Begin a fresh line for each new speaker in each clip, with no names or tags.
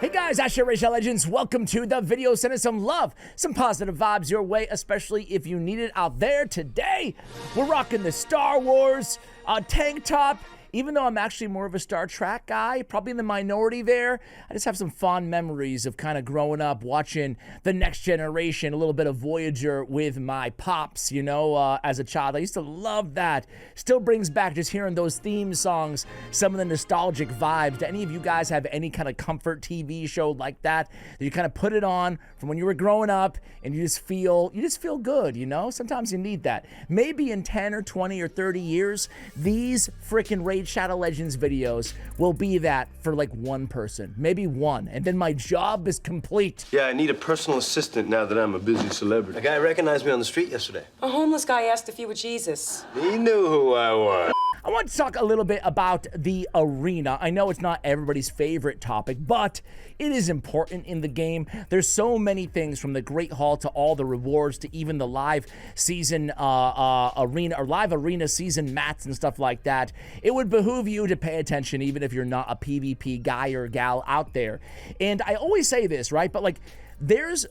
Hey guys, Asher Rachel Legends, welcome to the video. Send us some love, some positive vibes your way, especially if you need it out there. Today, we're rocking the Star Wars tank top. Even though I'm actually more of a Star Trek guy, probably in the minority there, I just have some fond memories of kind of growing up watching The Next Generation, a little bit of Voyager with my pops, you know, as a child. I used to love that. Still brings back just hearing those theme songs, some of the nostalgic vibes. Do any of you guys have any kind of comfort TV show like that you kind of put it on from when you were growing up and you just feel good, you know? Sometimes you need that. Maybe in 10 or 20 or 30 years, these freaking Shadow Legends videos will be that for like one person, maybe one, and then my job is complete.
Yeah, I need a personal assistant now that I'm a busy celebrity.
A guy recognized me on the street yesterday.
A homeless guy asked if you were Jesus.
He knew who I was.
I want to talk a little bit about the arena. I know it's not everybody's favorite topic, but it is important in the game. There's so many things, from the Great Hall to all the rewards to even the live season arena or live arena season mats and stuff like that. It would behoove you to pay attention even if you're not a PvP guy or gal out there. And I always say this, right? But like, there's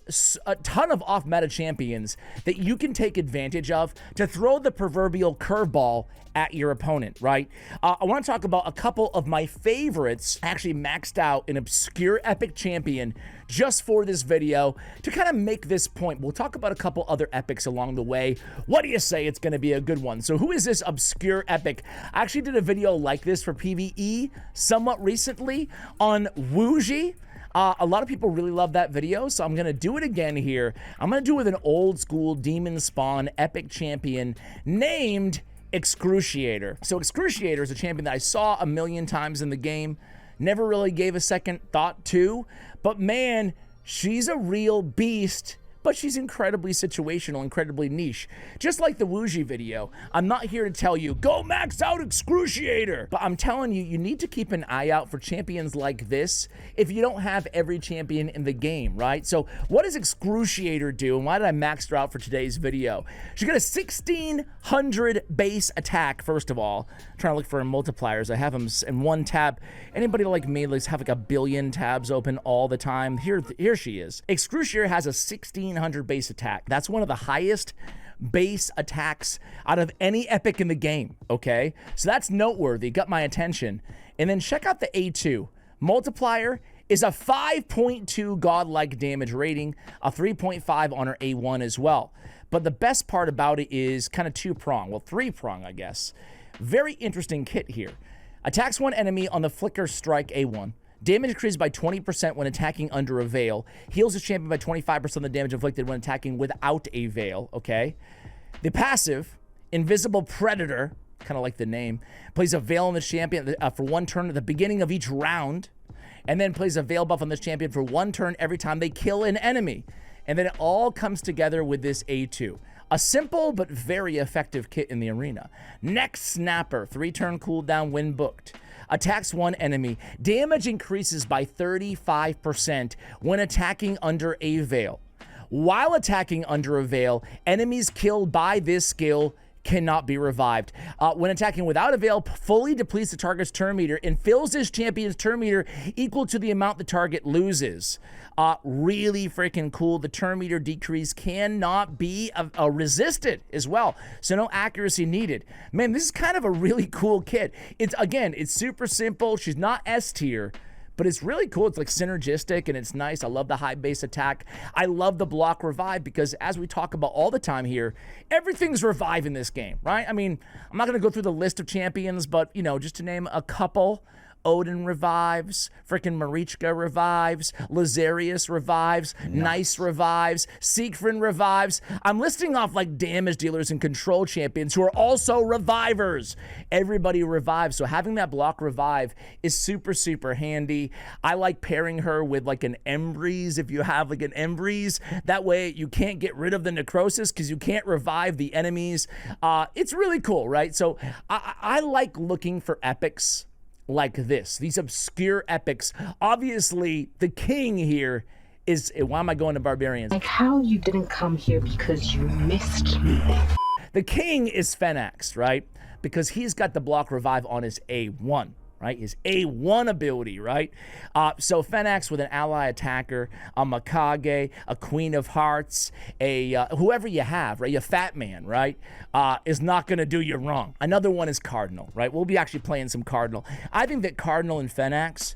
a ton of off-meta champions that you can take advantage of to throw the proverbial curveball at your opponent, right? I want to talk about a couple of my favorites. I actually maxed out an obscure epic champion just for this video to kind of make this point. We'll talk about a couple other epics along the way. What do you say? It's going to be a good one. So who is this obscure epic? I actually did a video like this for PvE somewhat recently on Wuji. A lot of people really love that video, so I'm going to do it again here. I'm going to do it with an old school demon spawn epic champion named Excruciator. So Excruciator is a champion that I saw a million times in the game, never really gave a second thought to, but man, she's a real beast. But she's incredibly situational, incredibly niche. Just like the Wuji video, I'm not here to tell you, go max out Excruciator. But I'm telling you, you need to keep an eye out for champions like this if you don't have every champion in the game, right? So what does Excruciator do, and why did I max her out for today's video? She's got a 1600 base attack, first of all. I'm trying to look for multipliers. I have them in one tab. Anybody like me, let's have like a billion tabs open all the time. Here she is. Excruciator has a 1600 base attack. That's one of the highest base attacks out of any epic in the game, okay? So that's noteworthy, got my attention. And then check out the A2. Multiplier is a 5.2 godlike damage rating, a 3.5 on her A1 as well. But the best part about it is kind of two-prong, well, three-prong, I guess. Very interesting kit here. Attacks one enemy on the flicker strike A1. Damage increased by 20% when attacking under a veil. Heals his champion by 25% of the damage inflicted when attacking without a veil, okay? The passive, Invisible Predator, kind of like the name, plays a veil on the champion for one turn at the beginning of each round, and then plays a veil buff on this champion for one turn every time they kill an enemy. And then it all comes together with this A2. A simple but very effective kit in the arena. Next Snapper, 3-turn cooldown when booked. Attacks one enemy. Damage increases by 35% when attacking under a veil. While attacking under a veil, enemies killed by this skill cannot be revived. When attacking without a veil, fully depletes the target's turn meter and fills his champion's turn meter equal to the amount the target loses. Really freaking cool. The turn meter decrease cannot be resisted as well, so no accuracy needed. Man, this is kind of a really cool kit. It's super simple. She's not S tier, but it's really cool. It's like synergistic and it's nice. I love the high base attack. I love the block revive because, as we talk about all the time here, everything's revive in this game, right? I mean, I'm not going to go through the list of champions, but, you know, just to name a couple. Odin revives, freaking Marichka revives, Lazarius revives, Nice revives, Siegfried revives. I'm listing off like damage dealers and control champions who are also revivers. Everybody revives, so having that block revive is super, super handy. I like pairing her with like an Embreeze if you have like an Embreeze. That way you can't get rid of the necrosis because you can't revive the enemies. It's really cool, right? So I like looking for epics like this, these obscure epics. Obviously, the king here is, why am I going to barbarians?
Like how you didn't come here because you missed me.
The king is Fenax, right? Because he's got the block revive on his A1. right? His A1 ability, right? So Fenax with an ally attacker, a Mikage, a Queen of Hearts, a whoever you have, right? Your Fat Man, right? Is not going to do you wrong. Another one is Cardinal, right? We'll be actually playing some Cardinal. I think that Cardinal and Fenax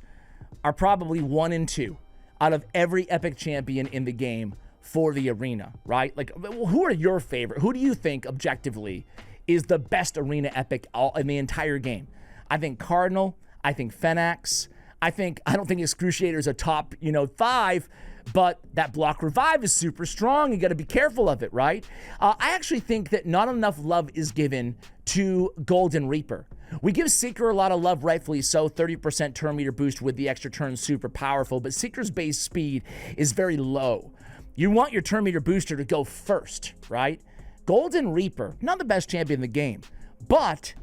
are probably 1 and 2 out of every epic champion in the game for the arena, right? Like, who are your favorite? Who do you think objectively is the best arena epic in the entire game? I think Cardinal, I think Fenax, I don't think Excruciator is a top, 5, but that block revive is super strong. You got to be careful of it, right? I actually think that not enough love is given to Golden Reaper. We give Seeker a lot of love, rightfully so. 30% turn meter boost with the extra turn, super powerful, but Seeker's base speed is very low. You want your turn meter booster to go first, right? Golden Reaper, not the best champion in the game, but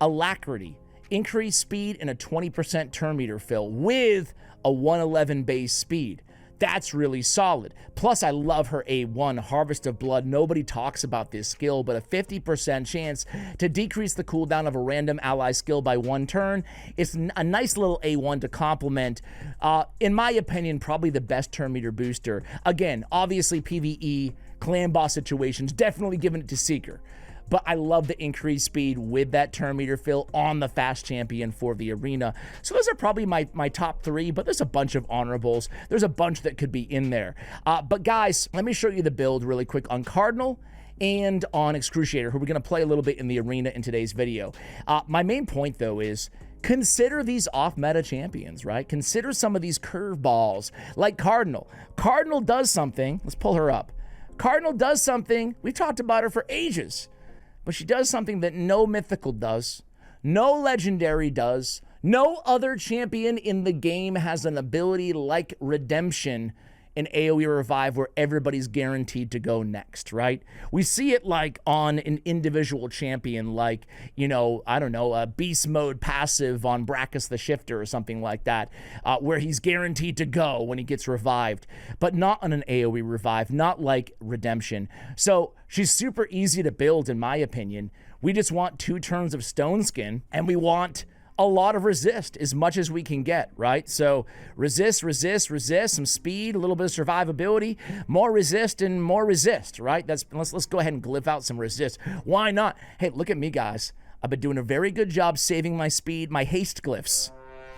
alacrity, increased speed, and a 20% turn meter fill with a 111 base speed. That's really solid. Plus, I love her A1, Harvest of Blood. Nobody talks about this skill, but a 50% chance to decrease the cooldown of a random ally skill by 1 turn. It's a nice little A1 to complement, in my opinion, probably the best turn meter booster. Again, obviously PvE, clan boss situations, definitely giving it to Seeker. But I love the increased speed with that turn meter fill on the fast champion for the arena. So those are probably my top 3, but there's a bunch of honorables. There's a bunch that could be in there. But guys, let me show you the build really quick on Cardinal and on Excruciator, who we're going to play a little bit in the arena in today's video. My main point, though, is consider these off-meta champions, right? Consider some of these curveballs like Cardinal. Cardinal does something. Let's pull her up. Cardinal does something. We've talked about her for ages. But she does something that no mythical does, no legendary does, no other champion in the game has an ability like Redemption in AoE Revive where everybody's guaranteed to go next, right? We see it like on an individual champion like, I don't know, a Beast Mode passive on Brackus the Shifter or something like that, where he's guaranteed to go when he gets revived, but not on an AoE Revive, not like Redemption. So she's super easy to build, in my opinion. We just want 2 turns of Stone Skin, and we want a lot of resist, as much as we can get, right? So resist, some speed, a little bit of survivability, more resist and more resist, right? Let's go ahead and glyph out some resist. Why not? Hey, look at me, guys. I've been doing a very good job saving my speed, my haste glyphs.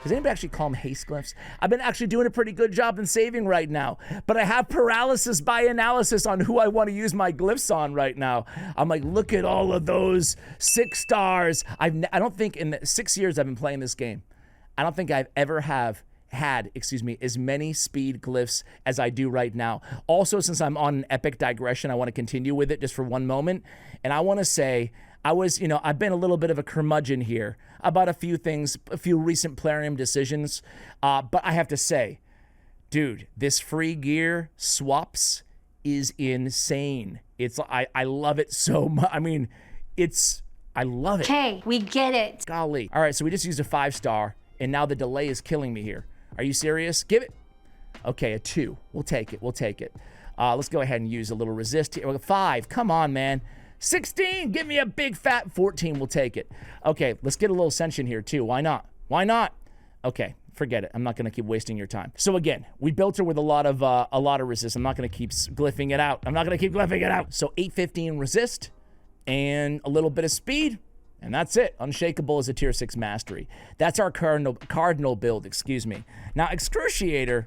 Does anybody actually call them haste glyphs? I've been actually doing a pretty good job in saving right now, but I have paralysis by analysis on who I want to use my glyphs on right now. I'm like, look at all of those 6 stars. I don't think in the 6 years I've been playing this game, I don't think I've ever had as many speed glyphs as I do right now. Also, since I'm on an epic digression, I want to continue with it just for one moment. And I want to say, I've been a little bit of a curmudgeon here about a few things, a few recent Plarium decisions. But I have to say, dude, this free gear swaps is insane. I love it so much. I mean, I love it.
Okay, we get it.
Golly. All right, so we just used a 5-star, and now the delay is killing me here. Are you serious? Give it. Okay, a 2. We'll take it. Let's go ahead and use a little resist here. 5. Come on, man. 16. Give me a big fat 14. We'll take it. Okay, let's get a little Ascension here too. Why not? Okay, forget it. I'm not going to keep wasting your time. So again, we built her with a lot of resist. I'm not going to keep glyphing it out. So 815 resist and a little bit of speed. And that's it. Unshakable is a tier 6 mastery. That's our Cardinal build, excuse me. Now, Excruciator,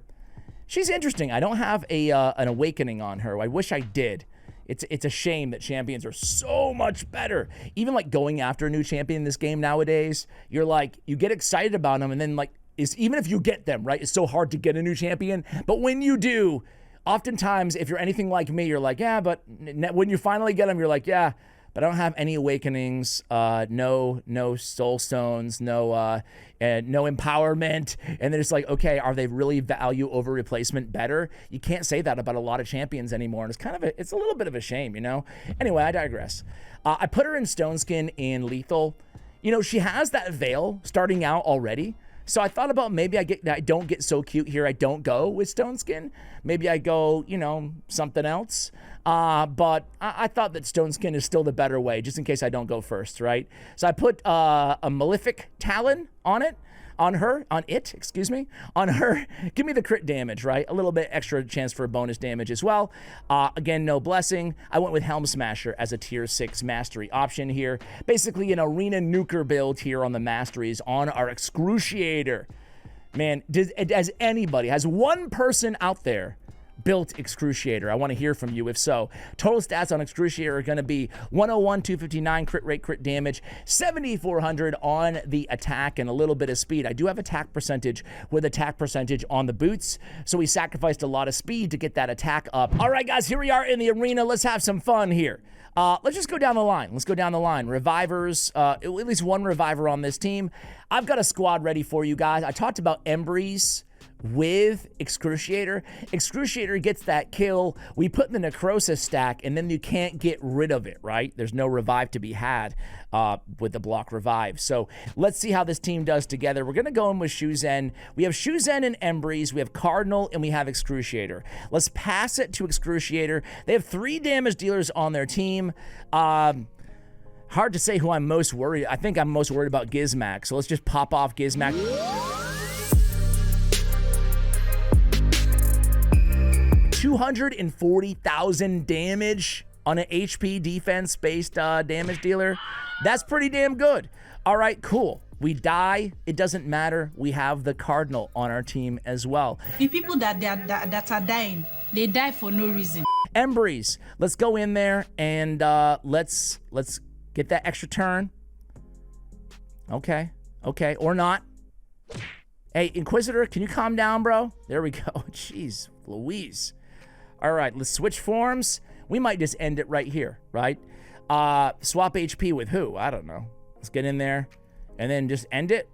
she's interesting. I don't have an awakening on her. I wish I did. It's a shame that champions are so much better. Even like going after a new champion in this game nowadays, you're like, you get excited about them, and then like, even if you get them, right, it's so hard to get a new champion. But when you do, oftentimes, if you're anything like me, you're like, yeah, but when you finally get them, you're like, yeah, but I don't have any awakenings, no soul stones, no empowerment. And then it's like, okay, are they really value over replacement better? You can't say that about a lot of champions anymore. And it's a little bit of a shame, Anyway, I digress. I put her in Stone Skin in Lethal. She has that veil starting out already. So I thought about maybe I don't get so cute here. I don't go with Stone Skin. Maybe I go, something else. But I thought that Stone Skin is still the better way, just in case I don't go first, right? So I put a Malefic Talon on it. On it, excuse me. On her, give me the crit damage, right? A little bit extra chance for bonus damage as well. Again, no blessing. I went with Helm Smasher as a tier 6 mastery option here. Basically an arena nuker build here on the masteries on our Excruciator. Man, has one person out there built Excruciator? I want to hear from you if so. Total stats on Excruciator are going to be 101, 259 crit rate, crit damage, 7,400 on the attack, and a little bit of speed. I do have attack percentage with attack percentage on the boots, so we sacrificed a lot of speed to get that attack up. All right, guys, here we are in the arena. Let's have some fun here. Let's just go down the line. Let's go down the line. Revivers, at least one reviver on this team. I've got a squad ready for you guys. I talked about Embreeze with Excruciator. Excruciator gets that kill. We put in the Necrosis stack, and then you can't get rid of it, right? There's no revive to be had with the block revive. So let's see how this team does together. We're going to go in with Shuzen. We have Shuzen and Embreeze. We have Cardinal, and we have Excruciator. Let's pass it to Excruciator. They have 3 damage dealers on their team. Hard to say who I'm most worried. I think I'm most worried about Gizmac. So let's just pop off Gizmac. 240,000 damage on an HP defense-based damage dealer. That's pretty damn good. All right, cool. We die. It doesn't matter. We have the Cardinal on our team as well.
The people that are dying, they die for no reason.
Embreeze, let's go in there and let's get that extra turn. Okay, or not. Hey, Inquisitor, can you calm down, bro? There we go. Jeez, Louise. All right, let's switch forms. We might just end it right here, right? Swap HP with who? I don't know. Let's get in there and then just end it.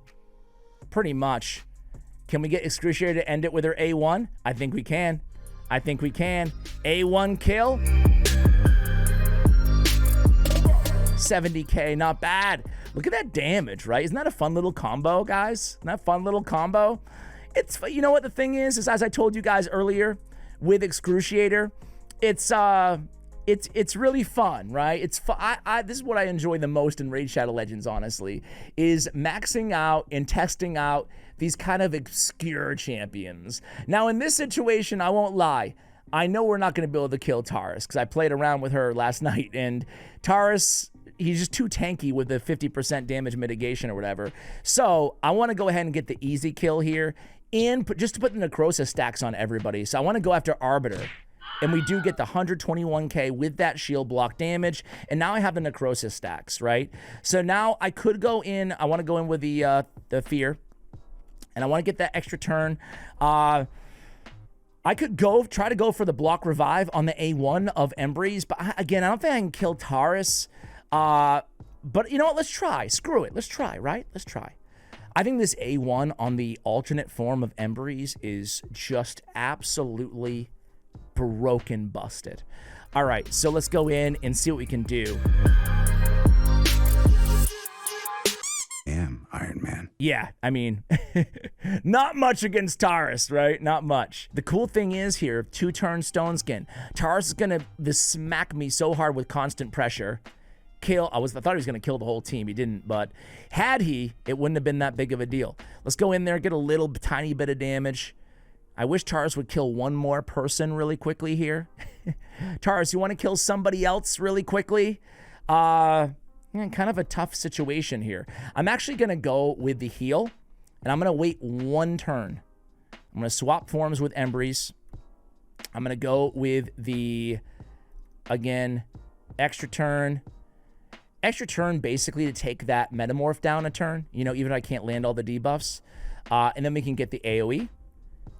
Pretty much. Can we get Excruciator to end it with her A1? I think we can. A1 kill. 70k, not bad. Look at that damage, right? Isn't that a fun little combo, guys? Isn't that a fun little combo? It's, you know what the thing is as I told you guys earlier, with Excruciator, it's really fun, right? It's fun. This is what I enjoy the most in Raid Shadow Legends, honestly, is maxing out and testing out these kind of obscure champions. Now, in this situation, I won't lie, I know we're not going to be able to kill Taurus because I played around with her last night, and Taurus, he's just too tanky with the 50% damage mitigation or whatever. So I want to go ahead and get the easy kill here and just to put the Necrosis stacks on everybody. So I want to go after Arbiter. And we do get the 121k with that shield block damage. And now I have the Necrosis stacks, right? So now I could go in. I want to go in with the Fear. And I want to get that extra turn. I could try to go for the block revive on the A1 of Embreeze. But again, I don't think I can kill Taurus. But you know what? Let's try. Screw it. Let's try, right? Let's try. I think this A1 on the alternate form of Embreeze is just absolutely broken busted. All right, so let's go in and see what we can do.
Damn, Iron Man.
Yeah, I mean, not much against Taurus, right? Not much. The cool thing is here, 2-turn Stone Skin. Taurus is going to smack me so hard with constant pressure. I thought he was going to kill the whole team. He didn't, but had he, it wouldn't have been that big of a deal. Let's go in there, get a little tiny bit of damage. I wish Taurus would kill one more person really quickly here. Taurus, you want to kill somebody else really quickly? Kind of a tough situation here. I'm actually going to go with the heal, and I'm going to wait 1 turn. I'm going to swap forms with Embreeze. I'm going to go with the, again, extra turn. Extra turn basically to take that Metamorph down a turn, you know, even if I can't land all the debuffs. And then we can get the AoE.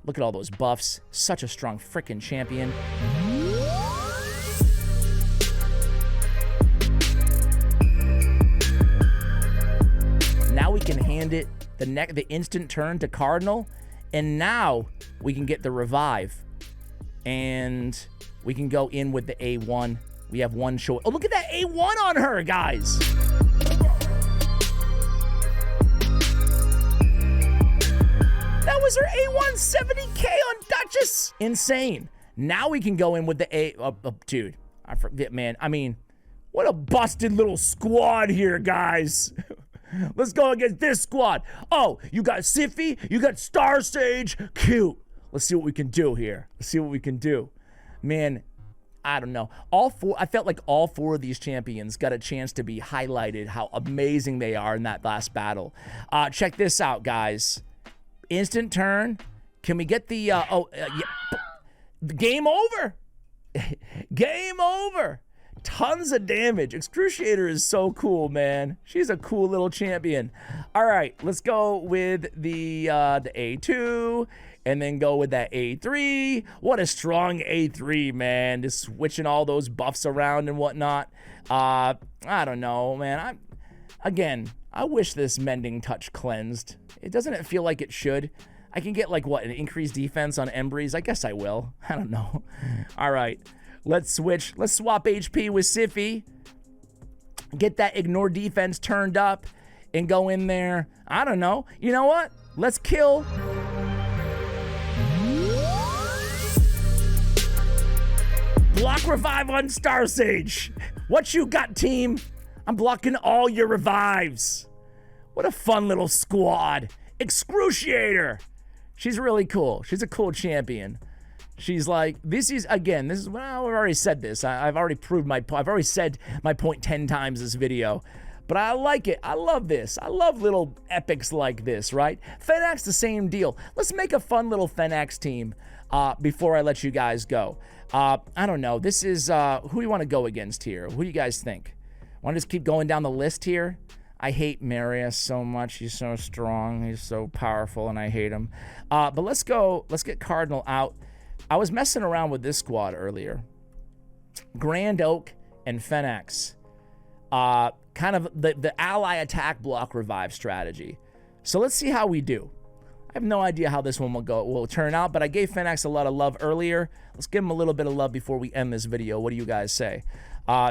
Look at all those buffs. Such a strong freaking champion. Now we can hand it the instant turn to Cardinal. And now we can get the revive. And we can go in with the A1. We have 1 short. Oh, look at that A1 on her, guys. That was her A1, 70k on Duchess. Insane. Now we can go in with the A. Dude, I forget, man. I mean, what a busted little squad here, guys. Let's go against this squad. Oh, you got Siffy, you got Star Sage. Cute. Let's see what we can do here. Let's see what we can do. Man, I don't know. I felt like all 4 of these champions got a chance to be highlighted, how amazing they are in that last battle. Check this out, guys. Instant turn. Can we get the, yeah. Game over. Game over. Tons of damage. Excruciator is so cool, man. She's a cool little champion. All right, let's go with the A2 and then go with that A3. What a strong A3, man. Just switching all those buffs around and whatnot. I don't know, man. I wish this Mending Touch cleansed. Doesn't it feel like it should? I can get, like, what, an increased defense on Embreeze? I guess I will. I don't know. All right. Let's switch. Let's swap HP with Siffy. Get that ignore defense turned up and go in there. I don't know. You know what? Let's kill. Block revive on Star Sage. What you got, team? I'm blocking all your revives. What a fun little squad. Excruciator. She's really cool. She's a cool champion. She's like, well, I've already said this. I've already proved my point. I've already said my point 10 times this video. But I like it. I love this. I love little epics like this, right? Fenax, the same deal. Let's make a fun little Fenax team before I let you guys go. I don't know. This is, who do you want to go against here? Who do you guys think? Want to just keep going down the list here? I hate Marius so much. He's so strong. He's so powerful, and I hate him. But let's go. Let's get Cardinal out. I was messing around with this squad earlier. Grand Oak and Fenax. Kind of the ally attack block revive strategy. So let's see how we do. I have no idea how this one will turn out, but I gave Fenax a lot of love earlier. Let's give him a little bit of love before we end this video. What do you guys say?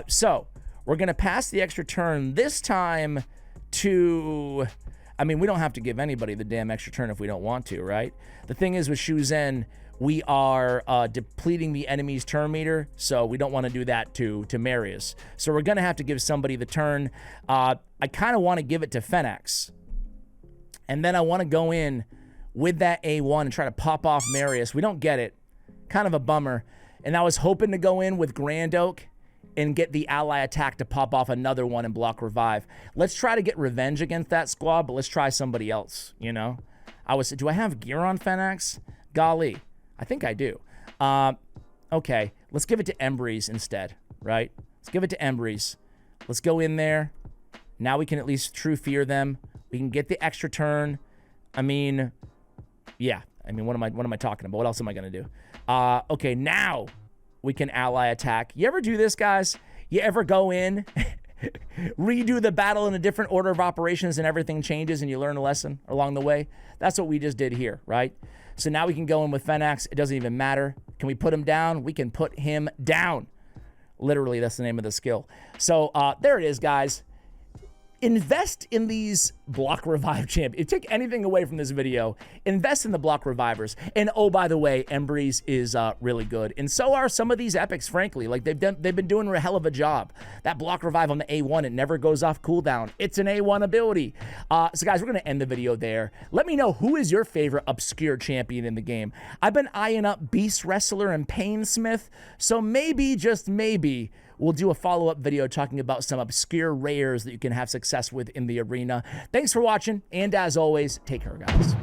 So we're going to pass the extra turn this time to... I mean, we don't have to give anybody the damn extra turn if we don't want to, right? The thing is with Shu Zhen, we are depleting the enemy's turn meter, so we don't want to do that to Marius. So we're going to have to give somebody the turn. I kind of want to give it to Fenax. And then I want to go in with that A1 and try to pop off Marius. We don't get it. Kind of a bummer. And I was hoping to go in with Grand Oak and get the ally attack to pop off another one and block revive. Let's try to get revenge against that squad, but let's try somebody else, you know? Do I have gear on Fenax? Golly. I think I do. Okay, let's give it to Embreeze instead, right? Let's give it to Embreeze. Let's go in there. Now we can at least true fear them. We can get the extra turn. I mean, yeah. I mean, what am I talking about? What else am I gonna do? Okay, now we can ally attack. You ever do this, guys? You ever go in, redo the battle in a different order of operations and everything changes and you learn a lesson along the way? That's what we just did here, right? So now we can go in with Fenax. It doesn't even matter. Can we put him down? We can put him down. Literally, that's the name of the skill. So there it is, guys. Invest in these block revive champions. Take anything away from this video, invest in the block revivers. And oh, by the way, Embreeze is really good, and so are some of these epics. Frankly, like they've been doing a hell of a job. That block revive on the A1, it never goes off cooldown. It's an A1 ability. So guys, we're gonna end the video there. Let me know who is your favorite obscure champion in the game. I've been eyeing up Beast Wrestler and Painsmith, so maybe, just maybe, we'll do a follow-up video talking about some obscure rares that you can have success with in the arena. Thanks for watching, and as always, take care, guys.